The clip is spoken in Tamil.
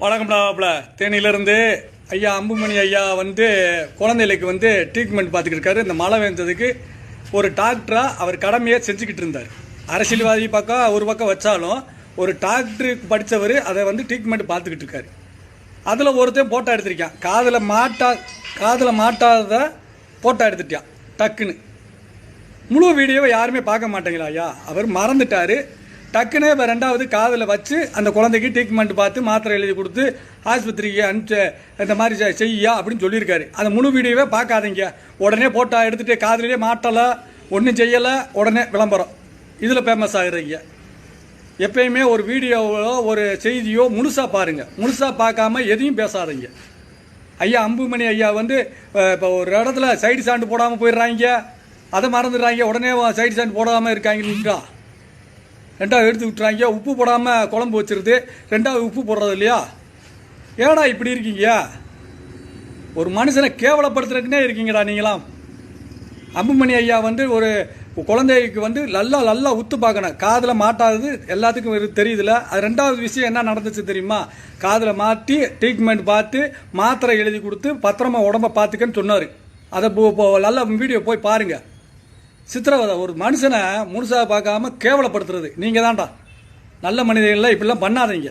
வணக்கம்டாப்ல தேனியிலிருந்து ஐயா அம்புமணி ஐயா குழந்தைகளுக்கு ட்ரீட்மெண்ட் பார்த்துக்கிட்டு இருக்காரு. இந்த மழை வெந்ததுக்கு ஒரு டாக்டராக அவர் கடமையை செஞ்சுக்கிட்டு இருந்தார். அரசியல்வாதி பக்கம் ஒரு பக்கம் வச்சாலும் ஒரு டாக்டருக்கு படித்தவர் அதை ட்ரீட்மெண்ட் பார்த்துக்கிட்டு இருக்காரு. அதில் ஒருத்தன் போட்டோ எடுத்திருக்கான். காதில் மாட்டாத போட்டோ எடுத்துட்டான் டக்குன்னு. முழு வீடியோவை யாருமே பார்க்க மாட்டேங்கிறா ஐயா. அவர் மறந்துட்டார். டக்குன்னு இப்போ ரெண்டாவது காதில் வச்சு அந்த குழந்தைக்கு ட்ரீட்மெண்ட் பார்த்து மாத்திரை எழுதி கொடுத்து ஆஸ்பத்திரிக்கு அனுப்பிச்சு இந்த மாதிரி செய்யா அப்படின்னு சொல்லியிருக்காரு. அந்த முழு வீடியோவே பார்க்காதீங்க. உடனே போட்டோ எடுத்துகிட்டு காதிலே மாட்டலை, ஒன்றும் செய்யலை, உடனே விளம்பரம் இதில் ஃபேமஸ் ஆகுறீங்க. எப்பயுமே ஒரு வீடியோவோ ஒரு செய்தியோ முழுசாக பாருங்கள். முழுசாக பார்க்காம எதையும் பேசாதீங்க. ஐயா அம்புமணி ஐயா இப்போ ஒரு இடத்துல சைடு சாண்டு போடாமல் போயிடுறாங்க, அதை மறந்துடுறாங்க. உடனே சைடு சாண்டு போடாமல் இருக்காங்கன்றா ரெண்டாவது எடுத்து விட்டுறாங்க. உப்பு போடாமல் குழம்பு வச்சிருது, ரெண்டாவது உப்பு போடுறது இல்லையா? ஏடா இப்படி இருக்கீங்க? ஒரு மனுஷனை கேவலப்படுத்துறதுக்குன்னே இருக்கீங்கடா நீங்களாம். அம்புமணி ஐயா ஒரு குழந்தைக்கு நல்லா உத்து பார்க்கணும். காதில் மாட்டாதது எல்லாத்துக்கும் தெரியுதுல. அது ரெண்டாவது விஷயம் என்ன நடந்துச்சு தெரியுமா? காதில் மாட்டி ட்ரீட்மெண்ட் பார்த்து மாத்திரை எழுதி கொடுத்து பத்திரமா உடம்ப பார்த்துக்கன்னு சொன்னார். அதை நல்லா வீடியோ போய் பாருங்கள். சித்திரவதை. ஒரு மனுஷனை முழுசாக பார்க்காம கேவலப்படுத்துறது நீங்கள் தான்டா. நல்ல மனிதர்கள்லாம் இப்படிலாம் பண்ணாதீங்க.